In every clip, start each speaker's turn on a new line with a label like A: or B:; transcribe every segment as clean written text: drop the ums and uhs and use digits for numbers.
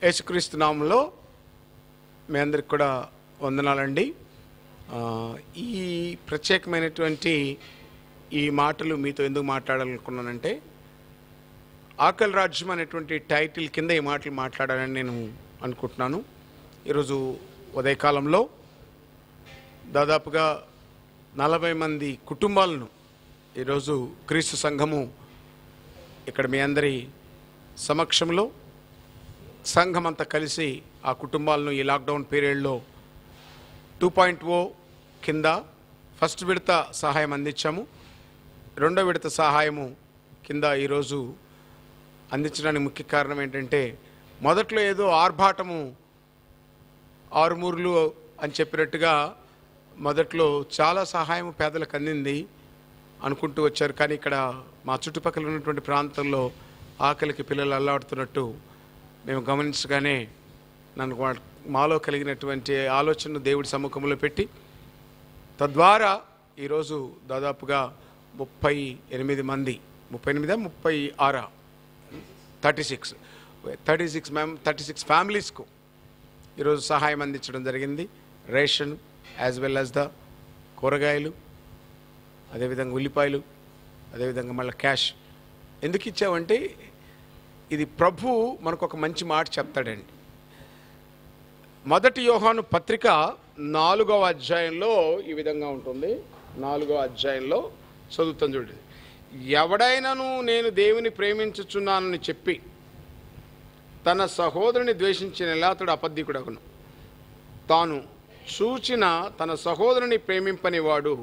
A: యేసుక్రీస్తు నామంలో మీ అందరికి కూడా వందనాలండి. ఈ ప్రత్యేకమైనటువంటి ఈ మాటలు మీతో ఎందుకు మాట్లాడాలనుకున్నానంటే, ఆకలి రాజ్యం అనేటువంటి టైటిల్ కింద ఈ మాటలు మాట్లాడాలని నేను అనుకుంటున్నాను. ఈరోజు ఉదయకాలంలో దాదాపుగా 40 మంది కుటుంబాలను ఈరోజు క్రీస్తు సంఘము ఇక్కడ మీ అందరి సమక్షంలో సంఘం అంతా కలిసి ఆ కుటుంబాలను ఈ లాక్డౌన్ పీరియడ్లో 2.0 కింద ఫస్ట్ విడత సహాయం అందించాము. రెండో విడత సహాయము కింద ఈరోజు అందించడానికి ముఖ్య కారణం ఏంటంటే, మొదట్లో ఏదో ఆర్భాటము ఆరుమూర్లు అని చెప్పినట్టుగా మొదట్లో చాలా సహాయం పేదలకు అందింది అనుకుంటూ వచ్చారు. కానీ ఇక్కడ మా చుట్టుపక్కల ఉన్నటువంటి ప్రాంతంలో ఆకలికి పిల్లలు అల్లాడుతున్నట్టు మేము గమనించగానే మాలో కలిగినటువంటి ఆలోచనను దేవుడి సముఖంలో పెట్టి, తద్వారా ఈరోజు దాదాపుగా 38 మంది 36 ఫ్యామిలీస్కు ఈరోజు సహాయం అందించడం జరిగింది. Ration as well as the కూరగాయలు, అదేవిధంగా ఉల్లిపాయలు, అదేవిధంగా మళ్ళీ క్యాష్. ఎందుకు ఇచ్చామంటే, ఇది ప్రభు మనకు ఒక మంచి మాట చెప్తాడండి. మొదటి యోహాను పత్రిక 4వ అధ్యాయంలో ఈ విధంగా ఉంటుంది. 4వ అధ్యాయంలో చదువుతాను చూడండి. ఎవడైనాను నేను దేవుని ప్రేమించుచున్నానని చెప్పి తన సహోదరుని ద్వేషించిన అతడు అబద్ధికుడగును. తాను చూచిన తన సహోదరుని ప్రేమింపని వాడు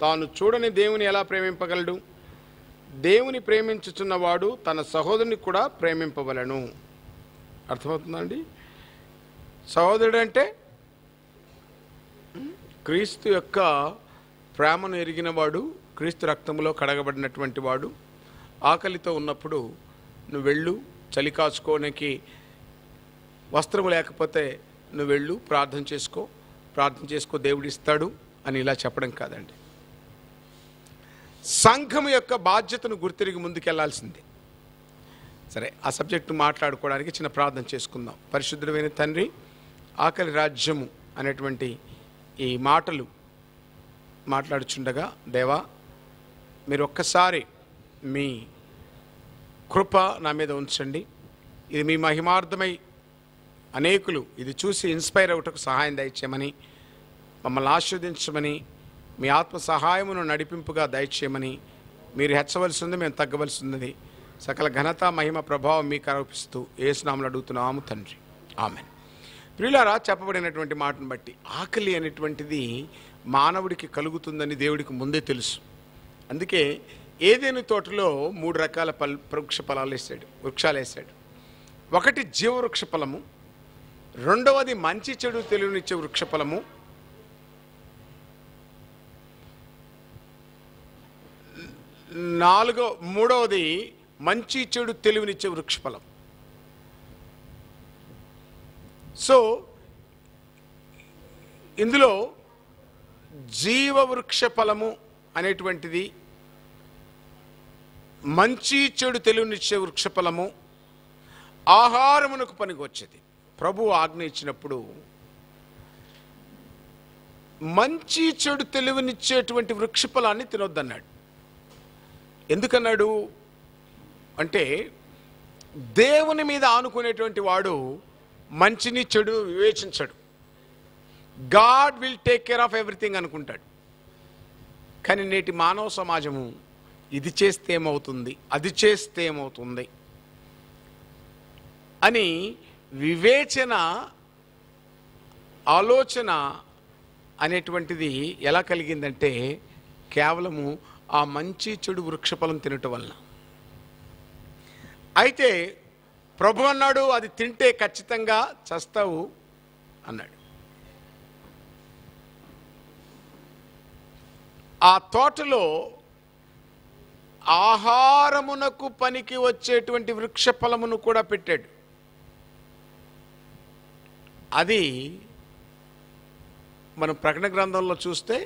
A: తాను చూడని దేవుని ఎలా ప్రేమింపగలడు? దేవుని ప్రేమించుచున్నవాడు తన సహోదరుని కూడా ప్రేమింపవలను. అర్థమవుతుందండి? సహోదరుడు అంటే క్రీస్తు యొక్క ప్రేమను ఎరిగినవాడు, క్రీస్తు రక్తంలో కడగబడినటువంటి వాడు. ఆకలితో ఉన్నప్పుడు నువ్వు వెళ్ళు, చలి కాచుకోనికి వస్త్రము లేకపోతే నువ్వు వెళ్ళు, ప్రార్థన చేసుకో, దేవుడు ఇస్తాడు అని ఇలా చెప్పడం కాదండి. సంఘం యొక్క బాధ్యతను గుర్తిరిగి ముందుకెళ్లాల్సిందే. సరే, ఆ సబ్జెక్టు మాట్లాడుకోవడానికి చిన్న ప్రార్థన చేసుకుందాం. పరిశుద్ధమైన తండ్రి, ఆకలి రాజ్యము అనేటువంటి ఈ మాటలు మాట్లాడుచుండగా దేవా, మీరు ఒక్కసారి మీ కృప నా మీద ఉంచండి. ఇది మీ మహిమార్థమై అనేకులు ఇది చూసి ఇన్స్పైర్ అవుటకు సహాయం దయచేయమని, మమ్మల్ని ఆశీర్వదించమని, మీ ఆత్మ సహాయమును నడిపింపుగా దయచేయమని, మీరు హెచ్చవలసి ఉంది, మేము తగ్గవలసి ఉన్నది. సకల ఘనత మహిమ ప్రభావం మీకు ఆరోపిస్తూ యేసు నామములో అడుగుతున్నాము తండ్రి, ఆమేన్. ప్రియులారా, చెప్పబడినటువంటి మాటను బట్టి ఆకలి అనేటువంటిది మానవుడికి కలుగుతుందని దేవుడికి ముందే తెలుసు. అందుకే ఏదెను తోటలో 3 రకాల వృక్షాలు వేసాడు. ఒకటి జీవవృక్ష ఫలము, రెండవది మంచి చెడు తెలివినిచ్చే వృక్ష ఫలము, మూడవది మంచి చెడు తెలివినిచ్చే వృక్షఫలం. సో ఇందులో జీవవృక్ష ఫలము అనేటువంటిది, మంచి చెడు తెలివినిచ్చే వృక్ష ఫలము ఆహారమునకు పనికి వచ్చేది. ప్రభు ఆజ్ఞ ఇచ్చినప్పుడు మంచి చెడు తెలివినిచ్చేటువంటి వృక్ష ఫలాన్ని తినొద్దన్నాడు. ఎందుకన్నాడు అంటే, దేవుని మీద ఆనుకునేటువంటి వాడు మంచిని చెడు వివేచించడు. God will take care of everything అనుకుంటాడు. కానీ నేటి మానవ సమాజము ఇది చేస్తే ఏమవుతుంది, అది చేస్తే ఏమవుతుంది అని వివేచన, ఆలోచన అనేటువంటిది ఎలా కలిగిందంటే, కేవలము ఆ మంచి చెడు వృక్షఫలం తినటం వలన. అయితే ప్రభు అన్నాడు, అది తింటే ఖచ్చితంగా చస్తావు అన్నాడు. ఆ తోటలో ఆహారమునకు పనికి వచ్చేటువంటి వృక్ష ఫలమును కూడా పెట్టాడు. అది మనం ప్రకటన గ్రంథంలో చూస్తే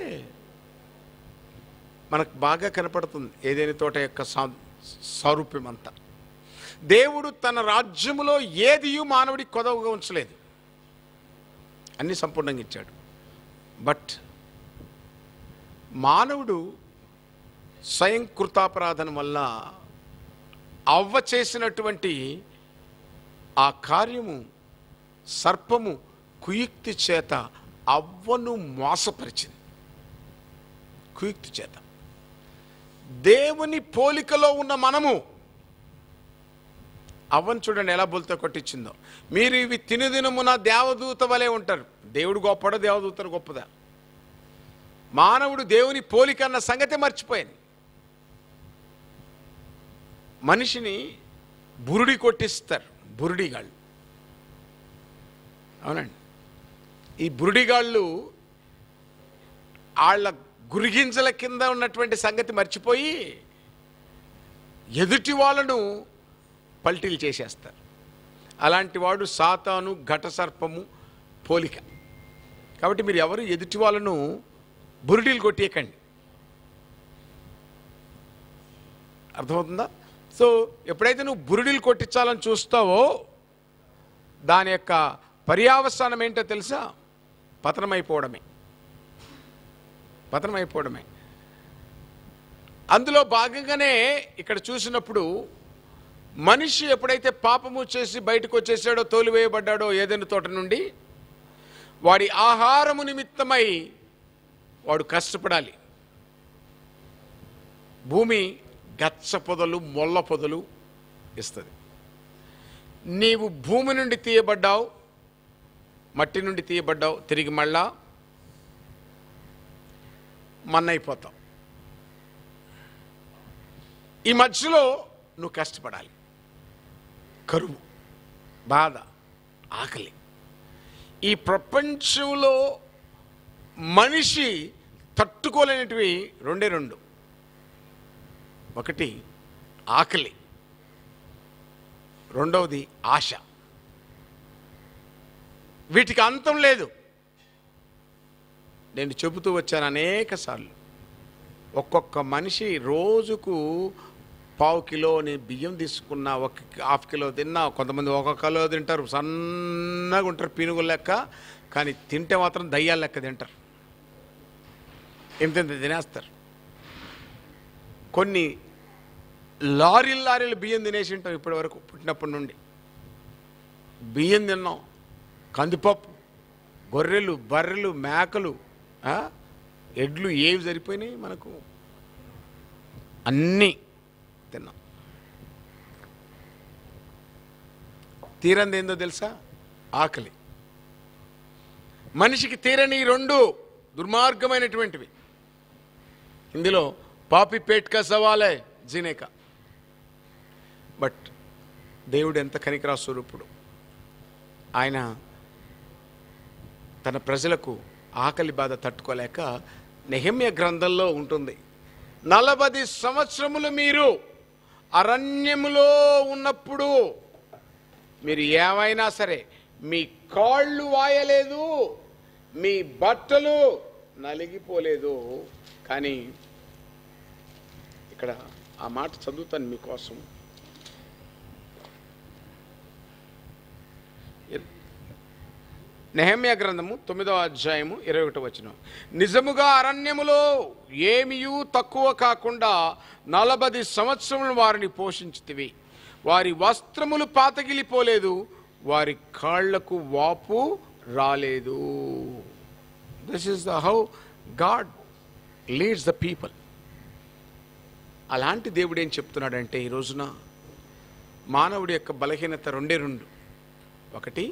A: మనకు బాగా కనపడుతుంది ఏదేని తోట యొక్క సారూప్యం అంతా. దేవుడు తన రాజ్యములో ఏదియు మానవుడికి కొదవగా ఉంచలేదు, అన్నీ సంపూర్ణంగా ఇచ్చాడు. బట్ మానవుడు స్వయం కృతాపరాధన వల్ల అవ్వ చేసినటువంటి ఆ కార్యము, సర్పము కుయుక్తి చేత అవ్వను మోసపరిచింది. కుయుక్తి చేత దేవుని పోలికలో ఉన్న మనము అవ్వను చూడండి ఎలా బోల్తో కొట్టించిందో. మీరు ఇవి తినుదినమున దేవదూత వలె ఉంటారు. దేవుడు గొప్పడా, దేవదూతలు గొప్పదా? మానవుడు దేవుని పోలిక అన్న సంగతే మర్చిపోయింది. మనిషిని బురుడి కొట్టిస్తారు, బురుడిగాళ్ళు. అవునండి, ఈ బురుడిగాళ్ళు వాళ్ళ గురిగింజల కింద ఉన్నటువంటి సంగతి మర్చిపోయి ఎదుటి వాళ్ళను పల్టీలు చేసేస్తారు. అలాంటి వాడు సాతాను, ఘట సర్పము పోలిక. కాబట్టి మీరు ఎవరు ఎదుటి వాళ్ళను బురుడీలు కొట్టేయకండి. అర్థమవుతుందా? సో ఎప్పుడైతే నువ్వు బురుడీలు కొట్టించాలని చూస్తావో దాని యొక్క పర్యావసానం ఏంటో తెలుసా? పతనమైపోవడమే. పతనమైపోవడమే. అందులో భాగంగానే ఇక్కడ చూసినప్పుడు మనిషి ఎప్పుడైతే పాపము చేసి బయటకు వచ్చేసాడో, తోలివేయబడ్డాడో ఏదైనా తోట నుండి, వాడి ఆహారము నిమిత్తమై వాడు కష్టపడాలి. భూమి గచ్చ పొదలు, మొల్ల పొదలు ఇస్తుంది. నీవు భూమి నుండి తీయబడ్డావు, మట్టి నుండి తీయబడ్డావు, తిరిగి మళ్ళా మన్నైపోతావు. ఈ మధ్యలో నువ్వు కష్టపడాలి. కరువు, బాధ, ఆకలి. ఈ ప్రపంచంలో మనిషి తట్టుకోలేనిటివి రెండే రెండు. ఒకటి ఆకలి, రెండవది ఆశ. వీటికి అంతం లేదు. నేను చెబుతూ వచ్చాను అనేక సార్లు. ఒక్కొక్క మనిషి రోజుకు పావు కిలో నేను బియ్యం తీసుకున్నా, ఒక హాఫ్ కిలో తిన్నా, కొంతమంది ఒక కిలో తింటారు, సన్నగా ఉంటారు, పీనుగుల లెక్క. కానీ తింటే మాత్రం దయ్యాల లెక్క తింటారు, ఎంత తినేస్తారు. కొన్ని లారీలు బియ్యం తినేసి ఉంటాం ఇప్పటి వరకు. పుట్టినప్పటి నుండి బియ్యం తిన్నాం, కందిపప్పు, గొర్రెలు, బర్రెలు, మేకలు, ఎడ్లు, ఏవి సరిపోయినాయి మనకు? అన్నీ తిన్నాం. తీరంది ఏందో తెలుసా? ఆకలి. మనిషికి తీరని రెండు దుర్మార్గమైనటువంటివి. ఇందులో పాపి పేట్కా సవాలే జీనేక. బట్ దేవుడు ఎంత కనికరా స్వరూపుడు. ఆయన తన ప్రజలకు ఆకలి బాధ తట్టుకోలేక నెహెమ్యా గ్రంథంలో ఉంటుంది, 40 సంవత్సరములు మీరు అరణ్యములో ఉన్నప్పుడు మీరు ఏమైనా సరే మీ కాళ్ళు వాయలేదు, మీ బట్టలు నలిగిపోలేదు. కానీ ఇక్కడ ఆ మాట చదువుతాను మీకోసం. నెహెమ్యా గ్రంథము 9వ అధ్యాయము 21వ వచనం. నిజముగా అరణ్యములో ఏమీయూ తక్కువ కాకుండా 40 సంవత్సరములు వారిని పోషించితివి. వారి వస్త్రములు పాతగిలిపోలేదు, వారి కాళ్లకు వాపు రాలేదు. This is how God leads the people. అలాంటి దేవుడు ఏం చెప్తున్నాడంటే ఈ రోజున మానవుడి యొక్క బలహీనత రెండే రెండు. ఒకటి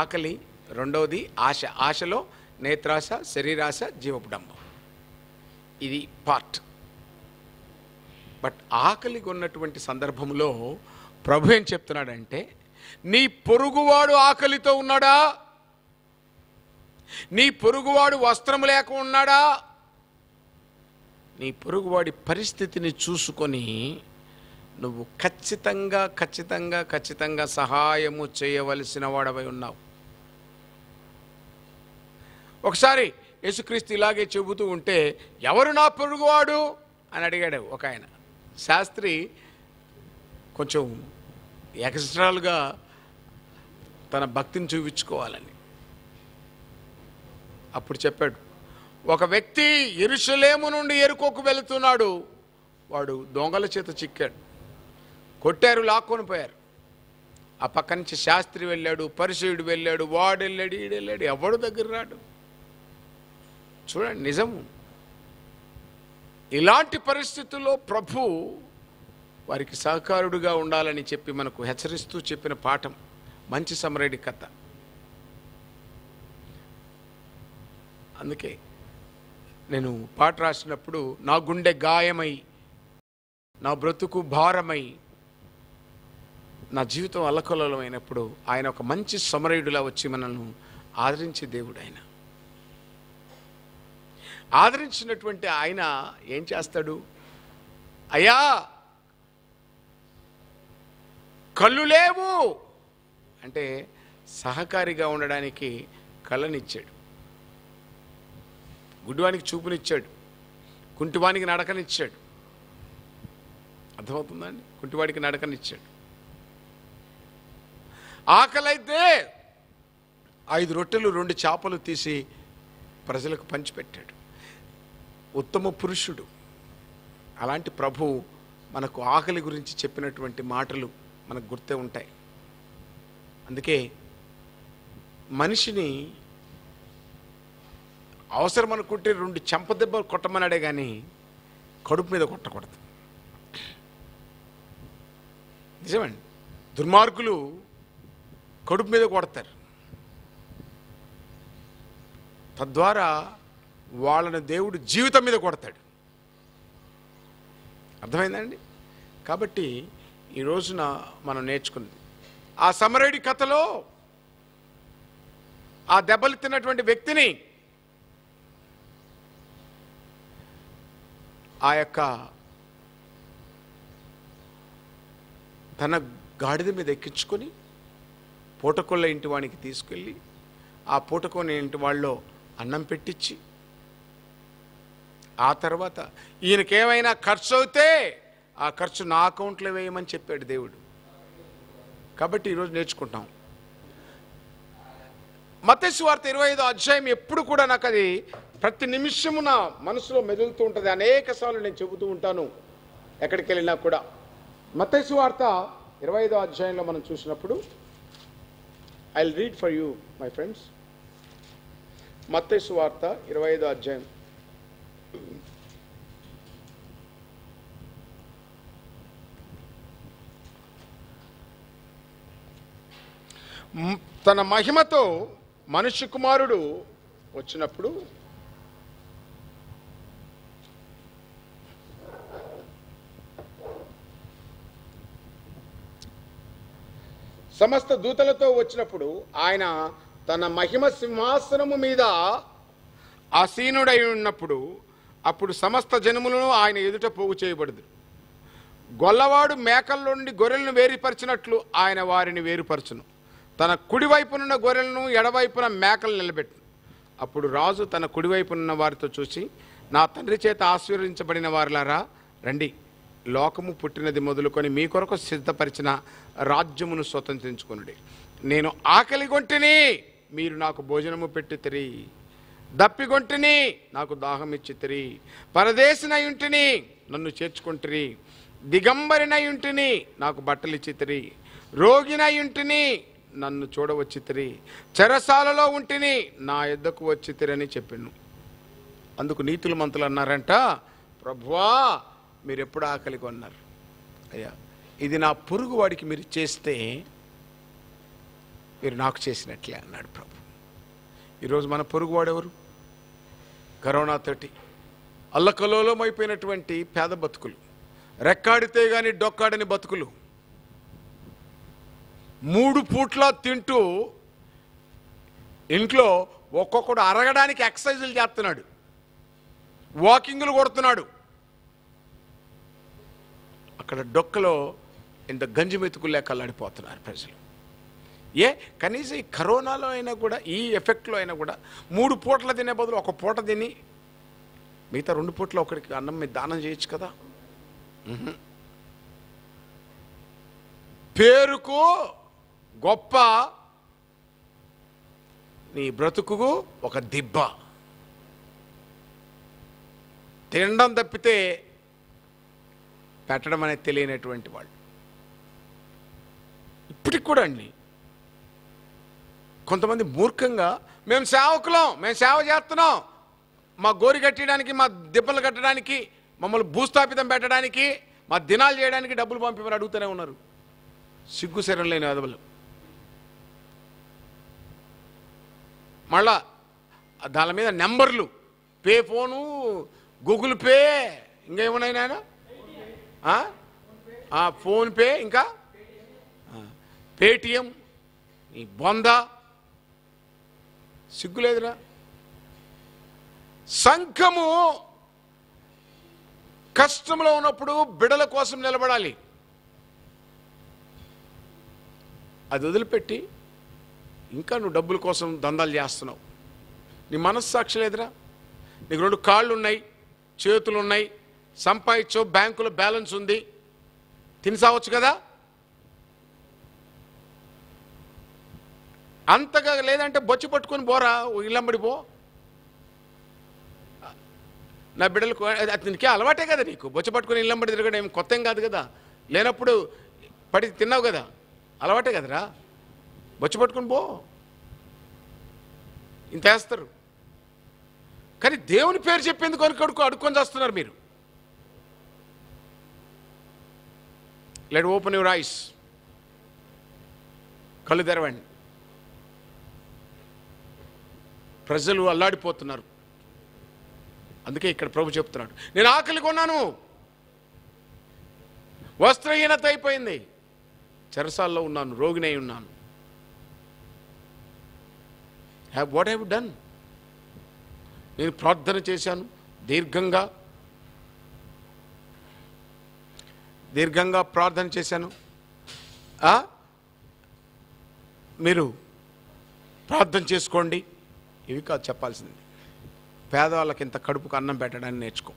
A: ఆకలి, రెండవది ఆశ. ఆశలో నేత్రాశ, శరీరాశ, జీవపుడంబం. ఇది పార్ట్. బట్ ఆకలిగా ఉన్నటువంటి సందర్భంలో ప్రభు ఏం చెప్తున్నాడంటే, నీ పొరుగువాడు ఆకలితో ఉన్నాడా? నీ పొరుగువాడు వస్త్రం లేక ఉన్నాడా? నీ పొరుగువాడి పరిస్థితిని చూసుకొని నువ్వు ఖచ్చితంగా ఖచ్చితంగా ఖచ్చితంగా సహాయము చేయవలసిన వాడవై ఉన్నావు. ఒకసారి యేసుక్రీస్తు ఇలాగే చెబుతూ ఉంటే, ఎవరు నా పొరుగువాడు అని అడిగాడు ఒక ఆయన. శాస్త్రి కొంచెం ఎక్స్ట్రాలుగా తన భక్తిని చూపించుకోవాలని. అప్పుడు చెప్పాడు, ఒక వ్యక్తి యెరూషలేము నుండి యెరికోకు వెళుతున్నాడు, వాడు దొంగల చేత చిక్కాడు, కొట్టారు, లాక్కొని పోయారు. ఆ పక్క నుంచి శాస్త్రి వెళ్ళాడు, పరిసయుడు వెళ్ళాడు, వాడు వెళ్ళాడు, ఈడు వెళ్ళాడు, ఎవడు దగ్గర రాడు. చూడండి, నిజము. ఇలాంటి పరిస్థితుల్లో ప్రభు వారికి సహకారుడుగా ఉండాలని చెప్పి మనకు హెచ్చరిస్తూ చెప్పిన పాఠం మంచి సమరయుడి కథ. అందుకే నేను పాట రాసినప్పుడు నా గుండె గాయమై, నా బ్రతుకు భారమై, నా జీవితం అల్లకల్లోలమైనప్పుడు ఆయన ఒక మంచి సమరయుడిలా వచ్చి మనల్ని ఆదరించే దేవుడు. ఆయన ఆదరించినటువంటి ఆయన ఏం చేస్తాడు? అయ్యా కళ్ళు లేవు అంటే సహకారిగా ఉండడానికి కళ్ళనిచ్చాడు, గుడ్డివానికి చూపునిచ్చాడు, కుంటివానికి నడకనిచ్చాడు. అర్థమవుతుందండి? కుంటివాడికి నడకనిచ్చాడు. ఆకలైతే 5 రొట్టెలు 2 చేపలు తీసి ప్రజలకు పంచిపెట్టాడు. ఉత్తమ పురుషుడు. అలాంటి ప్రభు మనకు ఆకలి గురించి చెప్పినటువంటి మాటలు మనకు గుర్తే ఉంటాయి. అందుకే మనిషిని అవసరం అనుకుంటే 2 చెంపదెబ్బలు కొట్టమన్నాడే కానీ కడుపు మీద కొట్టకూడదు. నిజమండి. దుర్మార్గులు కడుపు మీద కొడతారు, తద్వారా వాళ్ళని దేవుడు జీవితం మీద కొడతాడు. అర్థమైందండి? కాబట్టి ఈ రోజున మనం నేర్చుకున్నది ఆ సమరయుడి కథలో ఆ దెబ్బలు తిన్నటువంటి వ్యక్తిని ఆ యొక్క తన గాడిద మీద ఎక్కించుకొని పూటకొల్ల ఇంటి వానికి తీసుకెళ్ళి ఆ పూటకొన్న ఇంటి వాళ్ళలో అన్నం పెట్టించి, ఆ తర్వాత ఈయనకేమైనా ఖర్చు అవుతే ఆ ఖర్చు నా అకౌంట్లో వేయమని చెప్పాడు దేవుడు. కాబట్టి ఈరోజు నేర్చుకుంటాం. మత్తయి సువార్త 25వ అధ్యాయం ఎప్పుడు కూడా నాకు అది ప్రతి నిమిషము నా మనసులో మెదులుతూ ఉంటుంది. అనేక సార్లు నేను చెబుతూ ఉంటాను ఎక్కడికి వెళ్ళినా కూడా. మత్తయి సువార్త 25వ అధ్యాయంలో మనం చూసినప్పుడు, I will read for you my friends. మత్తయి సువార్త 25వ అధ్యాయం తన మహిమతో మనుష్య కుమారుడు వచ్చినప్పుడు సమస్త దూతలతో వచ్చినప్పుడు ఆయన తన మహిమ సింహాసనము మీద ఆసీనుడై ఉన్నప్పుడు అప్పుడు సమస్త జనములను ఆయన ఎదుట పోగు చేయబడదు. గొల్లవాడు మేకల నుండి గొర్రెలను వేరుపరిచినట్లు ఆయన వారిని వేరుపరచును. తన కుడివైపునున్న గొర్రెలను ఎడవైపున మేకలు నిలబెట్టు. అప్పుడు రాజు తన కుడివైపునున్న వారితో చూసి, నా తండ్రి చేత ఆశీర్వదించబడిన వారులారా రండి, లోకము పుట్టినది మొదలుకొని మీ కొరకు సిద్ధపరిచిన రాజ్యమును స్వతంత్రించుకొనుడి. నేను ఆకలిగొంటిని, మీరు నాకు భోజనము పెట్టితిరి. దప్పిగొంటిని, నాకు దాహం ఇచ్చితిరి. పరదేశినయుంటిని, నన్ను చేర్చుకుంటిరి. దిగంబరినయుంటిని, నాకు బట్టలు ఇచ్చితిరి. రోగినయుంటిని, నన్ను చూడవచ్చితిరి. చెరసాలలో ఉంటిని, నా యొద్దకు వచ్చితిరని చెప్పాను. అందుకు నీతుల మంతులు అన్నారంట, ప్రభువా మీరు ఎప్పుడు ఆకలి కొన్నారు? అయ్యా ఇది నా పొరుగు వాడికి మీరు చేస్తే మీరు నాకు చేసినట్లే అన్నాడు ప్రభు. ఈరోజు మన పొరుగువాడు ఎవరు? కరోనాతోటి అల్లకల్లోలం అయిపోయినటువంటి పేద బతుకులు, రెక్కాడితే కానీ డొక్కాడని బతుకులు, 3 పూట్ల తింటూ ఇంట్లో ఒక్కొక్కడు అరగడానికి ఎక్సర్సైజులు చేస్తున్నాడు, వాకింగ్లు కొడుతున్నాడు. అక్కడ డొక్కలో ఇంత గంజి మెతుకులు లేక అల్లాడిపోతున్నారు ప్రజలు. కనీసం ఈ కరోనాలో అయినా కూడా, ఈ ఎఫెక్ట్లో అయినా కూడా 3 పూటల తినే బదులు 1 పూట తిని మిగతా 2 పూట్ల ఒకరికి అన్నం మీద దానం చేయొచ్చు కదా. పేరుకు గొప్ప, నీ బ్రతుకు ఒక దిబ్బ. తినడం తప్పితే పెట్టడం అనేది తెలియనటువంటి వాళ్ళు ఇప్పటికి కూడా అండి. కొంతమంది మూర్ఖంగా మేము సేవకులం, మేము సేవ చేస్తున్నాం, మా గోరి కట్టడానికి, మా దిబ్బలు కట్టడానికి, మమ్మల్ని భూస్థాపితం పెట్టడానికి, మా దినాలు చేయడానికి డబ్బులు పంపిమని అడుగుతూనే ఉన్నారు. సిగ్గు శరం లేని అదవులు. మళ్ళా దాని మీద నెంబర్లు, పే ఫోను, గూగుల్ పే, ఇంకా ఏమున్నాయి నాయన, ఫోన్పే, ఇంకా పేటిఎం, ఈ బొంద. సిగ్గులేదురా. సంఘము కష్టంలో ఉన్నప్పుడు బిడల కోసం నిలబడాలి. అది వదిలిపెట్టి ఇంకా నువ్వు డబ్బుల కోసం దందాలు చేస్తున్నావు. నీ మనస్సాక్షి లేదురా. నీకు 2 కాళ్ళు ఉన్నాయి, చేతులు ఉన్నాయి, సంపాదించావు, బ్యాంకులో బ్యాలెన్స్ ఉంది, తినసావచ్చు కదా. అంతగా లేదంటే బొచ్చి పట్టుకొని పోరా, ఇల్లంబడి పో. నా బిడ్డలకు నీకే అలవాటే కదా, నీకు బొచ్చి పట్టుకొని ఇల్లంబడి తిరగడం ఏం కొత్త ఏం కాదు కదా. లేనప్పుడు పడి తిన్నావు కదా, అలవాటే కదరా. బొచ్చి పట్టుకొని పో, ఇంత వేస్తారు. కానీ దేవుని పేరు చెప్పేందుకు అడుక్కొని చేస్తున్నారు మీరు. Let open your eyes. కళ్ళు తెరవండి. ప్రజలు అల్లాడిపోతున్నారు. అందుకే ఇక్కడ ప్రభు చెప్తున్నాడు, నేను ఆకలి కొన్నాను, వస్త్రహీనత అయిపోయింది, చెరసాల్లో ఉన్నాను, రోగినై ఉన్నాను. What have done? నేను ప్రార్థన చేశాను దీర్ఘంగా ప్రార్థన చేశాను. మీరు ప్రార్థన చేసుకోండి. ఇవి కాదు చెప్పాల్సింది. పేదవాళ్ళకి ఇంత కడుపుకు అన్నం పెట్టడాన్ని నేర్చుకో.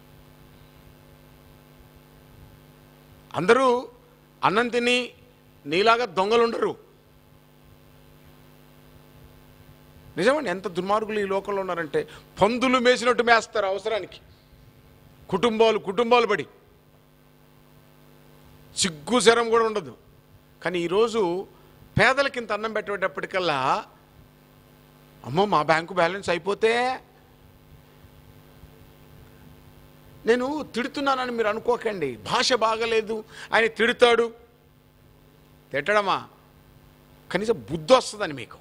A: అందరూ అన్నం తిని నీలాగా దొంగలు ఉండరు. నిజమండి, ఎంత దుర్మార్గులు ఈ లోకంలో ఉన్నారంటే పందులు మేసినట్టు మేస్తారు అవసరానికి. కుటుంబాలు పడి సిగ్గు శరం కూడా ఉండదు. కానీ ఈరోజు పేదలకి ఇంత అన్నం పెట్టేటప్పటికల్లా, అమ్మో మా బ్యాంకు బ్యాలెన్స్ అయిపోతే, నేను తిడుతున్నానని మీరు అనుకోకండి. భాష బాగలేదు, ఆయన తిడతాడు. తిట్టడమా, కనీసం బుద్ధి వస్తుందని మీకు.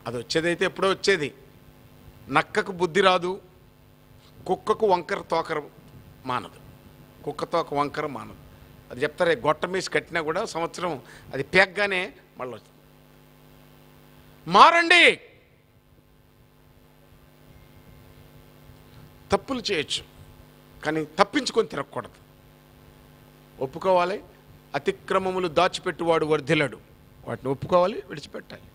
A: అది వచ్చేదైతే ఎప్పుడో వచ్చేది. నక్కకు బుద్ధి రాదు, కుక్కకు వంకర తోకర మానదు. కుక్క తోక వంకర మానదు. అది చెప్తారే, గొట్ట మీసి కట్టినా కూడా సంవత్సరం అది పెగ్గానే మళ్ళీ వచ్చింది. మారండి. తప్పులు చేయొచ్చు, కానీ తప్పించుకొని తిరగకూడదు. ఒప్పుకోవాలి. అతిక్రమములు దాచిపెట్టువాడు వర్ధిల్లడు. వాటిని ఒప్పుకోవాలి, విడిచిపెట్టాలి.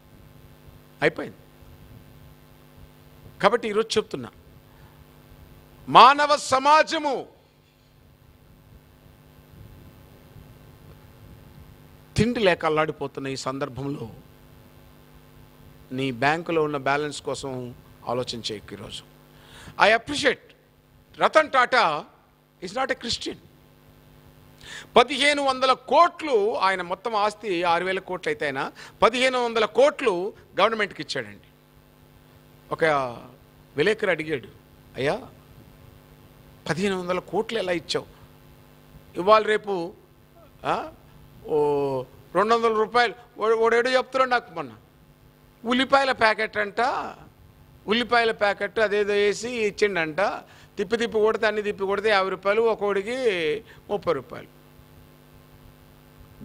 A: అయిపోయింది. కాబట్టి ఈరోజు చెప్తున్నా, మానవ సమాజము తిండి లేక అల్లాడిపోతున్న ఈ సందర్భంలో నీ బ్యాంకులో ఉన్న బ్యాలెన్స్ కోసం ఆలోచన చేయకు. ఈరోజు I appreciate Ratan Tata is not a Christian. 1500 కోట్లు ఆయన మొత్తం ఆస్తి 6000 కోట్లు అయితే ఆయన 1500 కోట్లు గవర్నమెంట్కి ఇచ్చాడండి. ఒక విలేకరు అడిగాడు, అయ్యా 1500 కోట్లు ఎలా ఇచ్చావు? ఇవాళ రేపు 200 రూపాయలు ఓడేడో చెప్తున్నాడు నాకు మొన్న. ఉల్లిపాయల ప్యాకెట్ అంట, ఉల్లిపాయల ప్యాకెట్ అదేదో వేసి ఇచ్చిండంట. తిప్పి కొడితే, అన్ని తిప్పి కొడితే 50 రూపాయలు, ఒక్కోడికి 30 రూపాయలు.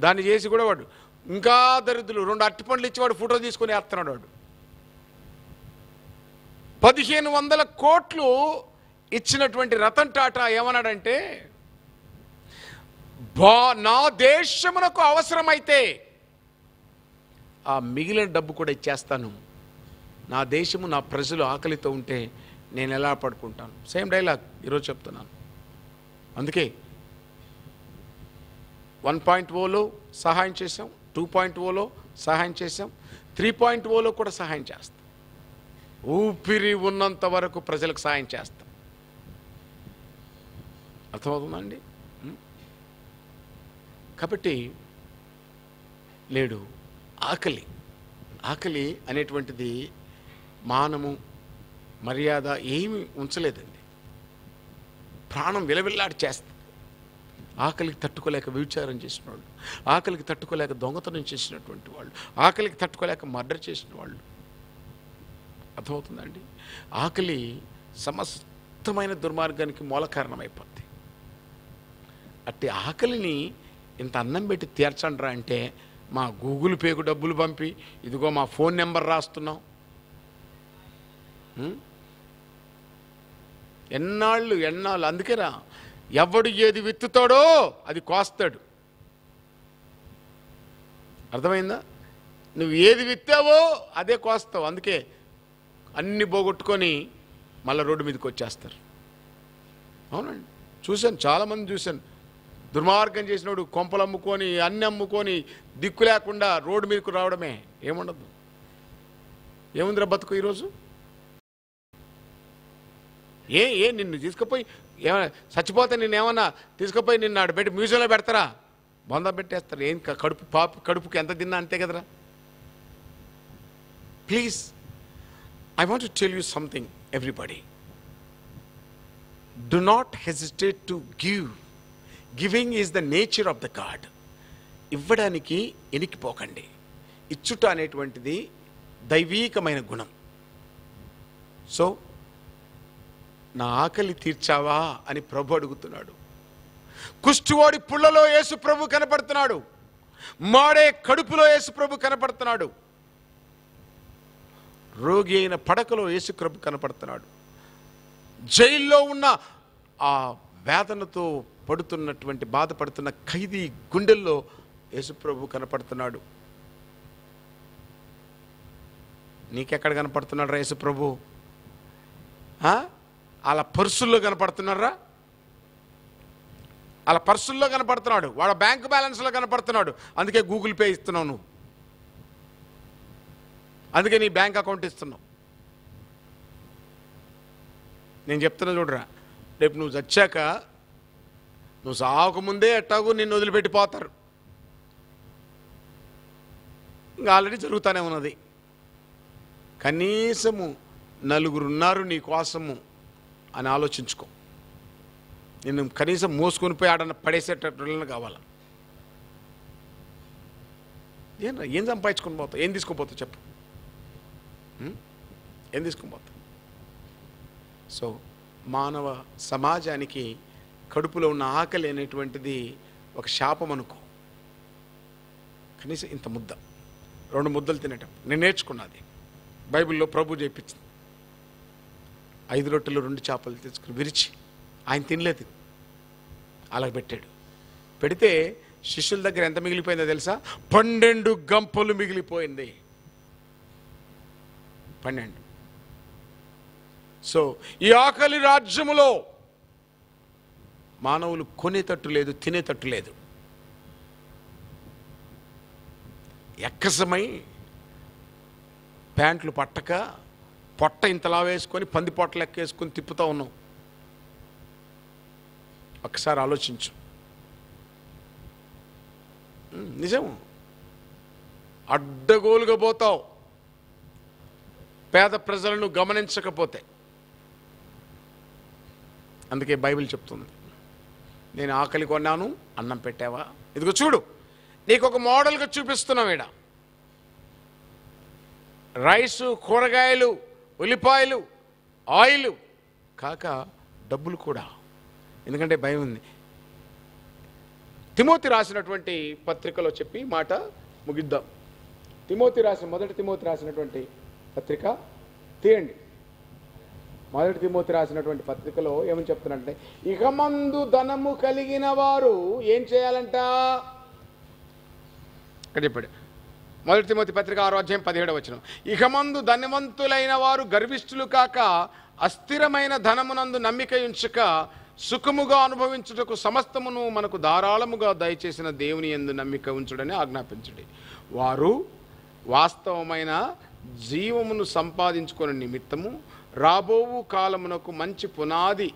A: దాన్ని చేసి కూడా వాడు ఇంకా దరిద్రులు 2 అరటిపండ్లు ఇచ్చి వాడు ఫోటో తీసుకొని వేస్తున్నాడు. వాడు 1500 కోట్లు ఇచ్చినటువంటి రతన్ టాటా ఏమన్నాడంటే, నా దేశమునకు అవసరమైతే ఆ మిగిలిన డబ్బు కూడా ఇచ్చేస్తాను. నా దేశము, నా ప్రజలు ఆకలితో ఉంటే నేను ఎలా పడుకుంటాను? సేమ్ డైలాగ్ ఈరోజు చెప్తున్నాను. అందుకే 1.0లో సహాయం చేసాం, 2.0లో సహాయం చేసాం, 3.0లో కూడా సహాయం చేస్తాం. ఊపిరి ఉన్నంత వరకు ప్రజలకు సహాయం చేస్తాం. అర్థమవుతుందండి? కాబట్టి నేడు ఆకలి అనేటువంటిది మానము మర్యాద ఏమీ ఉంచలేదండి. ప్రాణం విలవిల్లాడి చేస్తుంది. ఆకలికి తట్టుకోలేక వ్యభిచారం చేసిన వాళ్ళు, ఆకలికి తట్టుకోలేక దొంగతనం చేసినటువంటి వాళ్ళు, ఆకలికి తట్టుకోలేక మర్డర్ చేసిన వాళ్ళు. అర్థమవుతుందండి? ఆకలి సమస్తమైన దుర్మార్గానికి మూల కారణమైపోద్ది. అట్టి ఆకలిని ఇంత అన్నం పెట్టి తీర్చండ్రా అంటే మా గూగుల్ పేకు డబ్బులు పంపి ఇదిగో మా ఫోన్ నెంబర్ రాస్తున్నాం. ఎన్నాళ్ళు అందుకేరా ఎవడు ఏది విత్తుతాడో అది కోస్తాడు. అర్థమైందా? నువ్వు ఏది విత్తావో అదే కోస్తావు. అందుకే అన్ని పోగొట్టుకొని మళ్ళీ రోడ్డు మీదకి వచ్చేస్తారు. అవునండి, చూశాను, చాలామంది చూశాను. దుర్మార్గం చేసినోడు కొంపలు అమ్ముకొని అన్ని అమ్ముకొని దిక్కు లేకుండా రోడ్డు మీదకు రావడమే. ఏముండదు. ఏముందిరా బతుకు ఈరోజు? నిన్ను తీసుకుపోయి ఏమైనా చచ్చిపోతే నిన్నేమన్నా తీసుకుపోయి నిన్ను ఆడ పెట్టి మ్యూజియంలో పెడతారా? బొంద పెట్టేస్తారు. ఏం కడుపుకి ఎంత తిన్నా అంతే కదరా. Please, I want to tell you something, everybody. Do not hesitate to give. Giving is the nature of the God. ఇవ్వడానికి ఎనికిపోకండి. ఇచ్చుట అనేటువంటిది దైవీకమైన గుణం. సో నా ఆకలి తీర్చావా అని ప్రభు అడుగుతున్నాడు. కుష్ఠువాడి పుల్లలో యేసు ప్రభు కనపడుతున్నాడు. మాడే కడుపులో యేసు ప్రభు కనపడుతున్నాడు. రోగి అయిన పడకలో యేసు ప్రభు కనపడుతున్నాడు. జైల్లో ఉన్న ఆ వేదనతో పడుతున్నటువంటి బాధపడుతున్న ఖైదీ గుండెల్లో యేసు ప్రభు కనపడుతున్నాడు. నీకెక్కడ కనపడుతున్నాడు యేసు ప్రభు? అలా పర్సుల్లో కనపడుతున్నారా? అలా పర్సుల్లో కనపడుతున్నాడు. వాళ్ళ బ్యాంక్ బ్యాలెన్స్లో కనపడుతున్నాడు. అందుకే గూగుల్ పే ఇస్తున్నావు నువ్వు. అందుకే నీ బ్యాంక్ అకౌంట్ ఇస్తున్నావు. నేను చెప్తున్నా చూడరా, రేపు నువ్వు చచ్చాక నువ్వు సాగకముందే ఎట్టాగు నిన్ను వదిలిపెట్టిపోతారు. ఇంకా ఆల్రెడీ జరుగుతూనే ఉన్నది. కనీసము నలుగురున్నారు నీ కోసము అని ఆలోచించుకో. నిన్ను కనీసం మోసుకొని పోయి ఆడన్న పడేసేటట్టు కావాలా? ఏం సంపాదించుకొని పోతావు? ఏం తీసుకుపోతావు చెప్పు? ఏం తీసుకుని పోతావు? సో మానవ సమాజానికి కడుపులో ఉన్న ఆకలి అనేటువంటిది ఒక శాపం అనుకో. కనీసం ఇంత ముద్ద, 2 ముద్దలు తినటం నేను నేర్చుకున్నది. బైబిల్లో ప్రభు చేయించింది. 5 రొట్టెలు 2 చేపలు తీసుకుని విరిచి ఆయన తినలేదు, అలా పెట్టాడు. పెడితే శిష్యుల దగ్గర ఎంత మిగిలిపోయిందో తెలుసా? 12 గంపలు మిగిలిపోయింది. 12. సో ఈ ఆకలి రాజ్యములో మానవులు కొనేటట్టు లేదు, తినేటట్టు లేదు. ఎక్కసమై ప్యాంట్లు పట్టక పొట్ట ఇంతలా వేసుకొని పంది పొట్ట ఎక్కేసుకొని తిప్పుతూ ఉన్నాం. ఒక్కసారి ఆలోచించు. నిజం, అడ్డగోలుగా పోతావు పేద ప్రజలను గమనించకపోతే. అందుకే బైబిల్ చెప్తుంది, నేను ఆకలి కొన్నాను, అన్నం పెట్టావా? ఇదిగో చూడు, నీకు ఒక మోడల్గా చూపిస్తున్నాం. ఈడ రైసు, కూరగాయలు, ఉల్లిపాయలు, ఆయిల్ కాక డబ్బులు కూడా. ఎందుకంటే భయం ఉంది. తిమోతి రాసినటువంటి పత్రికలో చెప్పి మాట ముగిద్దాం. మొదటి తిమోతి రాసినటువంటి పత్రిక తీయండి. మొదటి తిమోతి రాసినటువంటి పత్రికలో ఏమని చెప్తున్నారంటే, ఇక మందు ధనము కలిగిన వారు ఏం చేయాలంట? ఇక్కడ చెప్పాడు. మొదటి తిమోతి పత్రిక 6వ అధ్యాయం 17వ వచనం. ఇక మందు ధనవంతులైన వారు గర్విష్ఠులు కాక అస్థిరమైన ధనమునందు నమ్మిక ఉంచక సుఖముగా అనుభవించుటకు సమస్తమును మనకు ధారాళముగా దయచేసిన దేవుని యందు నమ్మిక ఉంచుడని ఆజ్ఞాపించుడి. వారు వాస్తవమైన జీవమును సంపాదించుకునే నిమిత్తము రాబోవు కాలమునకు మంచి పునాది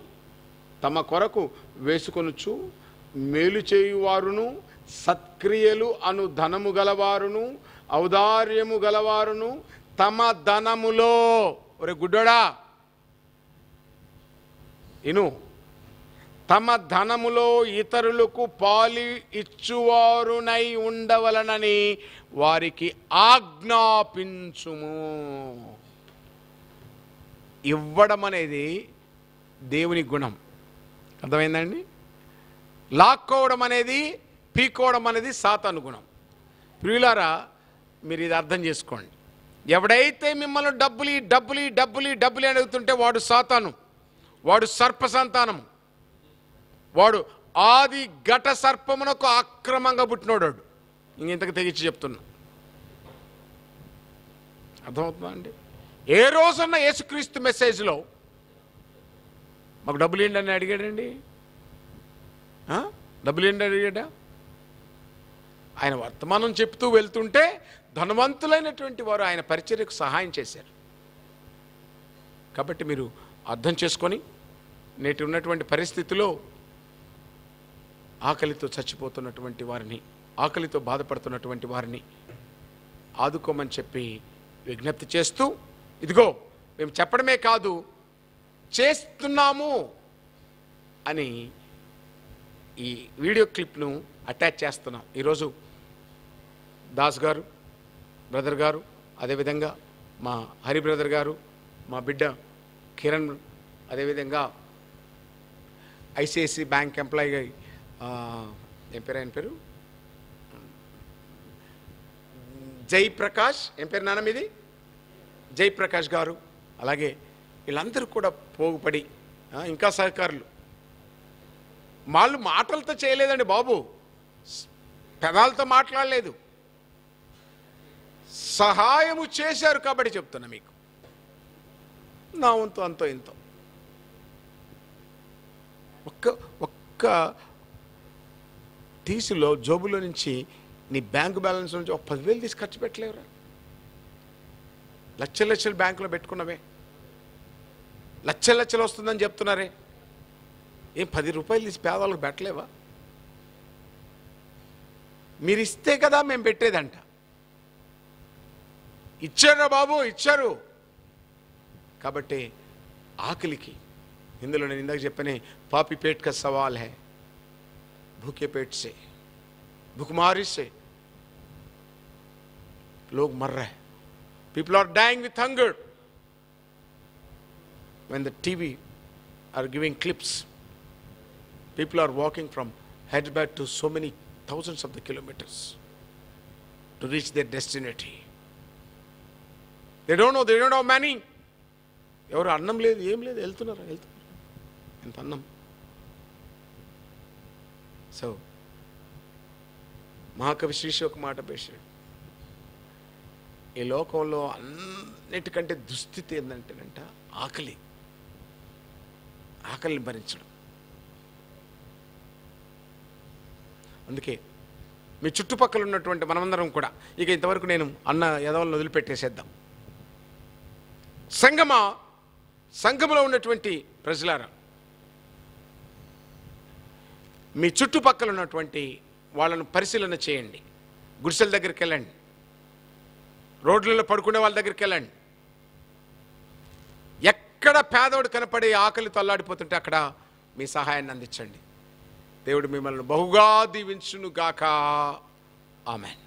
A: తమ కొరకు వేసుకొనుచు మేలు చేయువారును సత్క్రియలు అను ధనము గలవారును ఔదార్యము గలవారును తమ ధనములో, ఒరే గుడ్డోడా ఇను, తమ ధనములో ఇతరులకు పాలి ఇచ్చువారునై ఉండవలనని వారికి ఆజ్ఞాపించుము. ఇవ్వడం అనేది దేవుని గుణం. అర్థమైందండి? లాక్కోవడం అనేది, పీకోవడం అనేది సాతాను గుణం. ప్రియులారా, మీరు ఇది అర్థం చేసుకోండి. ఎవడైతే మిమ్మల్ని డబ్బులు అని అడుగుతుంటే వాడు సాతాను, వాడు సర్ప సంతానము, వాడు ఆది ఘట సర్పమునకు అక్రమంగా పుట్టినోడు. ఇంతకు తెగించి చెప్తున్నా. అర్థమవుతుందా అండి? ఏ రోజున్న యేసుక్రీస్తు మెసేజ్లో మాకు డబ్బులు ఏంటని అడిగాడండి? డబ్బులు ఏంటని అడిగాడా? ఆయన వర్తమానం చెప్తూ వెళ్తుంటే ధనవంతులైనటువంటి వారు ఆయన పరిచర్యకు సహాయం చేశారు. కాబట్టి మీరు అర్థం చేసుకొని నేటి ఉన్నటువంటి పరిస్థితిలో ఆకలితో చచ్చిపోతున్నటువంటి వారిని, ఆకలితో బాధపడుతున్నటువంటి వారిని ఆదుకోమని చెప్పి విజ్ఞప్తి చేస్తూ, ఇదిగో మేము చెప్పడమే కాదు చేస్తున్నాము అని ఈ వీడియో క్లిప్ను అటాచ్ చేస్తున్నాం. ఈరోజు దాస్ గారు, బ్రదర్ గారు, అదేవిధంగా మా హరి బ్రదర్ గారు, మా బిడ్డ కిరణ్, అదేవిధంగా ఐసిఐసి బ్యాంక్ ఎంప్లాయీ ఏం పేరు, ఆయన పేరు జయప్రకాష్, ఏం పేరు నాన్న మీది, జయప్రకాష్ గారు, అలాగే వీళ్ళందరూ కూడా పోగుపడి ఇంకా సహకారులు. వాళ్ళు మాటలతో చేయలేదండి బాబు, పెదాలతో మాట్లాడలేదు, సహాయము చేశారు. కాబట్టి చెప్తున్నా మీకు, నా వంతు అంతో ఇంతో ఒక్క తీసిలో జోబులో నుంచి నీ బ్యాంకు బ్యాలెన్స్ నుంచి ఒక 10,000 తీసి ఖర్చు పెట్టలేవురా? లక్షలు బ్యాంకులో పెట్టుకున్నవే, లక్షలు వస్తుందని చెప్తున్నారే, ఏం 10 రూపాయలు తీసి పేదవాళ్ళకి పెట్టలేవా? మీరు ఇస్తే కదా మేము పెట్టేదంట. ఇచ్చారా బాబు? ఇచ్చారు. కాబట్టి ఆకలికి, ఇందులో నేను ఇందాక చెప్పనే పాపి पेट का सवाल है, भूखे पेट से, भूखमारी से लोग मर रहे हैं. People are dying with hunger. When the TV are giving clips, people are walking from Hyderabad to so many thousands of the kilometers to reach their destination. They don't know, they don't have money. ఎవరు అన్నం లేదు, ఏం లేదు, వెళ్తున్నారు. ఎంత అన్నం. So మహాకవి శ్రీశ్రీ ఒక మాట పేశాడు, ఈ లోకంలో అన్నిటికంటే దుస్థితి ఏంటంటేనంట ఆకలిని భరించడం. అందుకే మీ చుట్టుపక్కల ఉన్నటువంటి మనమందరం కూడా ఇక ఇంతవరకు నేను అన్న యదవలను వదిలిపెట్టేసేద్దాం. సంఘములో ఉన్నటువంటి ప్రజలారా, మీ చుట్టుపక్కల ఉన్నటువంటి వాళ్ళను పరిశీలన చేయండి. గుడిసెల దగ్గరికి వెళ్ళండి, రోడ్లలో పడుకునే వాళ్ళ దగ్గరికి వెళ్ళండి. ఎక్కడ పేదోడు కనపడి ఆకలితో అల్లాడిపోతుంటే అక్కడ మీ సహాయాన్ని అందించండి. దేవుడు మిమ్మల్ని బహుగా దీవించును గాక. ఆమెన్.